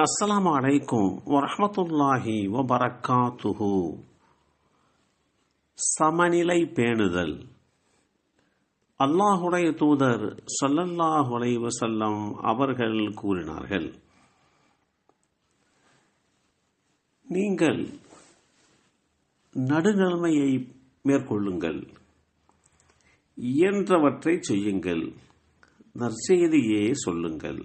அஸ்ஸலாமு அலைக்கும் வரஹ்மத்துல்லாஹி வபரகாத்துஹு. சமநிலை பேணுதல். அல்லாஹுடைய தூதர் ஸல்லல்லாஹு அலைஹி வஸல்லம் அவர்கள் கூறினார்கள், நீங்கள் நடுநிலைமையை மேற்கொள்ளுங்கள், இயன்றவற்றை செய்யுங்கள், நற்செய்தியே சொல்லுங்கள்.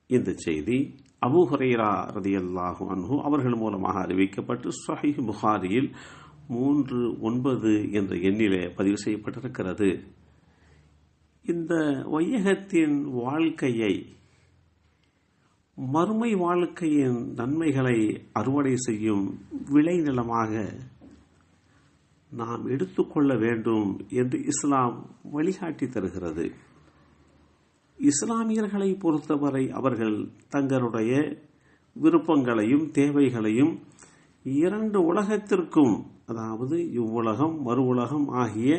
இந்த செய்தி அபூ ஹுரைரா ரலியல்லாஹு அன்ஹு அவர்கள் மூலமாக அறிவிக்கப்பட்டு ஸஹீஹ் புகாரியில் 39 என்ற எண்ணிலே பதிவு செய்யப்பட்டிருக்கிறது. இந்த வையகத்தின் வாழ்க்கையை, மறுமை வாழ்க்கையின் நன்மைகளை அறுவடை செய்யும் விளைநிலமாக நாம் எடுத்துக்கொள்ள வேண்டும் என்று இஸ்லாம் வழிகாட்டி தருகிறது. இஸ்லாமியர்களை பொறுத்தவரை அவர்கள் தங்களுடைய விருப்பங்களையும் தேவைகளையும் இரண்டு உலகத்திற்கும், அதாவது இவ்வுலகம் மறு உலகம் ஆகிய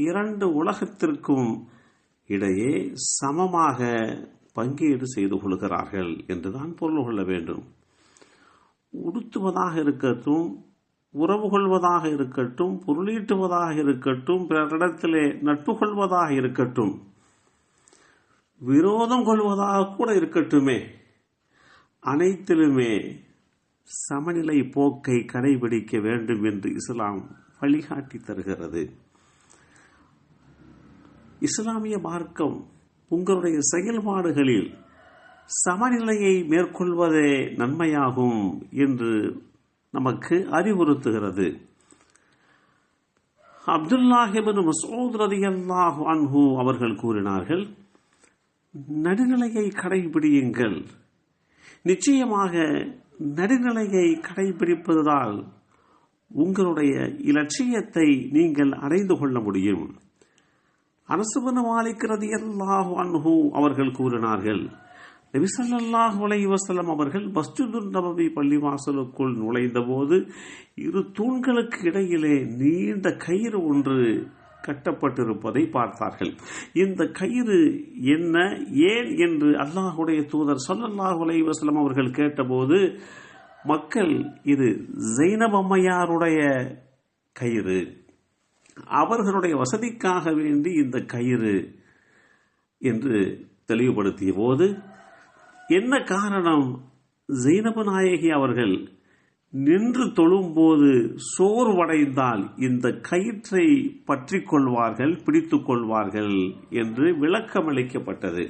இரண்டு உலகத்திற்கும் இடையே சமமாக பங்கீடு செய்து கொள்கிறார்கள் என்றுதான் பொருள் கொள்ள வேண்டும். உடுத்துவதாக இருக்கட்டும், உறவு கொள்வதாக இருக்கட்டும், பொருளீட்டுவதாக இருக்கட்டும், பிறரிடத்திலே நட்பு கொள்வதாக இருக்கட்டும், விரோதம் கொள்வதாக கூட இருக்கட்டுமே, அனைத்திலுமே சமநிலை போக்கை கடைபிடிக்க வேண்டும் என்று இஸ்லாம் வழிகாட்டி தருகிறது. இஸ்லாமிய மார்க்கம் உங்களுடைய செயல்பாடுகளில் சமநிலையை மேற்கொள்வதே நன்மையாகும் என்று நமக்கு அறிவுறுத்துகிறது. அப்துல்லாஹ் இப்னு மஸ்ஊத் ரலியல்லாஹு அன்ஹு அவர்கள் கூறினார்கள், நடுநிலையை கடைபிடியுங்கள். நிச்சயமாக நடுநிலையை கடைபிடிப்பதால் உங்களுடைய இலட்சியத்தை நீங்கள் அடைந்து கொள்ள முடியும். அனஸ் இப்னு மாலிக் ரலியல்லாஹு அன்ஹு அவர்கள் கூறினார்கள், நபி ஸல்லல்லாஹு அலைஹி வஸல்லம் அவர்கள் மஸ்ஜிதுன் நபவி பள்ளிவாசலுக்குள் நுழைந்த போது இரு தூண்களுக்கு இடையிலே நீண்ட கயிறு ஒன்று கட்டப்பட்டிருப்பதை பார்த்தார்கள். இந்த கயிறு என்ன, ஏன் என்று அல்லாஹுடைய தூதர் ஸல்லல்லாஹு அலைஹி வஸல்லம் அவர்கள் கேட்டபோது, மக்கள் இது ஸைனப் அம்மையாருடைய கயிறு, அவர்களுடைய வசதிக்காக வேண்டி இந்த கயிறு என்று தெளிவுபடுத்திய போது, என்ன காரணம், ஸைனப் நாயகி அவர்கள் நின்று தொழும்போது சோர்வடைந்தால் இந்த கயிற்றை பற்றி கொள்வார்கள், பிடித்துக் கொள்வார்கள் என்று விளக்கமளிக்கப்பட்டது.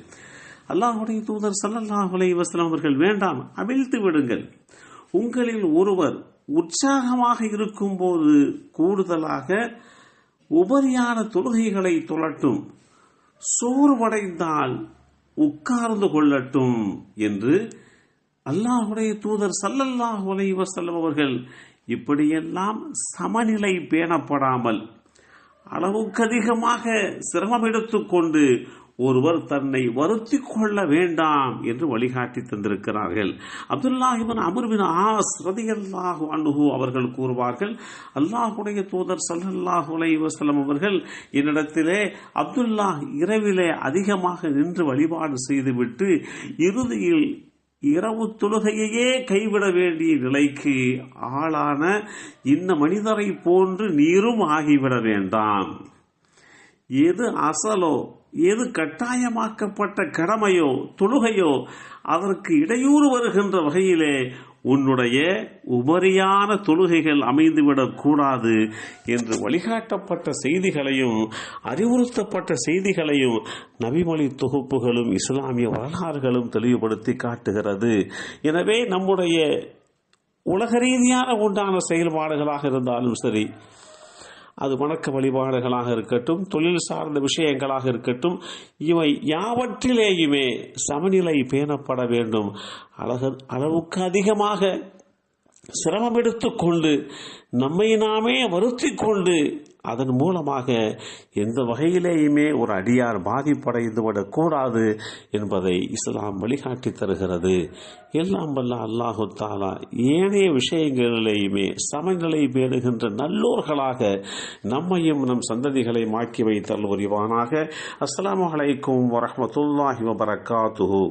அல்லாஹ்வுடைய தூதர் ஸல்லல்லாஹு அலைஹி வஸல்லம் அவர்கள், வேண்டாம், அவிழ்த்து விடுங்கள். உங்களில் ஒருவர் உற்சாகமாக இருக்கும்போது கூடுதலாக உபரியான தொழுகைகளை தொழட்டும், சோர்வடைந்தால் உட்கார்ந்து கொள்ளட்டும் என்று அல்லாஹ்வுடைய தூதர் ஸல்லல்லாஹு அலைஹி வஸல்லம் அவர்கள் இப்படியெல்லாம் சமநிலை பேணப்படாமல் அளவுக்கு அதிகமாக சிரமம் எடுத்துக்கொண்டு ஒருவர் தன்னை வருத்திக் கொள்ள வேண்டாம் என்று வழிகாட்டி தந்திருக்கிறார்கள். அப்துல்லாஹ் இப்னு அம்ர் பின் ஆஸ் ரலியல்லாஹு அன்ஹு அவர்கள் கூறுவார்கள், அல்லாஹ்வுடைய தூதர் ஸல்லல்லாஹு அலைஹி வஸல்லம் அவர்கள் என்னிடத்திலே, அப்துல்லாஹ் இரவிலே அதிகமாக நின்று வழிபாடு செய்துவிட்டு இறுதியில் இரவு தொழுகையே கைவிட வேண்டிய நிலைக்கு ஆளான இந்த மனிதரை போன்று நீரும் ஆகிவிட வேண்டாம். எது அசலோ, எது கட்டாயமாக்கப்பட்ட கடமையோ தொழுகையோ, அதற்கு இடையூறு வருகின்ற வகையிலே உன்னுடைய உபரியான தொழுகைகள் அமைந்துவிடக் கூடாது என்று வழிகாட்டப்பட்ட செய்திகளையும் அறிவுறுத்தப்பட்ட செய்திகளையும் நபிமொழி தொகுப்புகளும் இஸ்லாமிய வரலாறுகளும் தெளிவுபடுத்தி காட்டுகிறது. எனவே நம்முடைய உலக ரீதியான உண்டான செயல்பாடுகளாக இருந்தாலும் சரி, அது வணக்க வழிபாடுகளாக இருக்கட்டும், தொழில் சார்ந்த விஷயங்களாக இருக்கட்டும், இவை யாவற்றிலேயுமே சமநிலை பேணப்பட வேண்டும். அளவுக்கு அதிகமாக சிரமம் எடுத்துக்கொண்டு நம்மை நாமே வருத்திக் கொண்டு அதன் மூலமாக எந்த வகையிலேயுமே ஒரு அடியார் பாதிப்படைந்து விடக்கூடாது என்பதை இஸ்லாம் வழிகாட்டி தருகிறது. எல்லாம் வல்ல அல்லாஹு தஆலா ஏனைய விஷயங்களிலேயுமே சமநிலை பேணுகின்ற நல்லோர்களாக நம்மையும் நம் சந்ததிகளை மாக்கி வைத்தல் புரிவானாக. அஸ்ஸலாமு அலைக்கும் வரஹ்மத்துல்லாஹி வபரகாத்துஹு.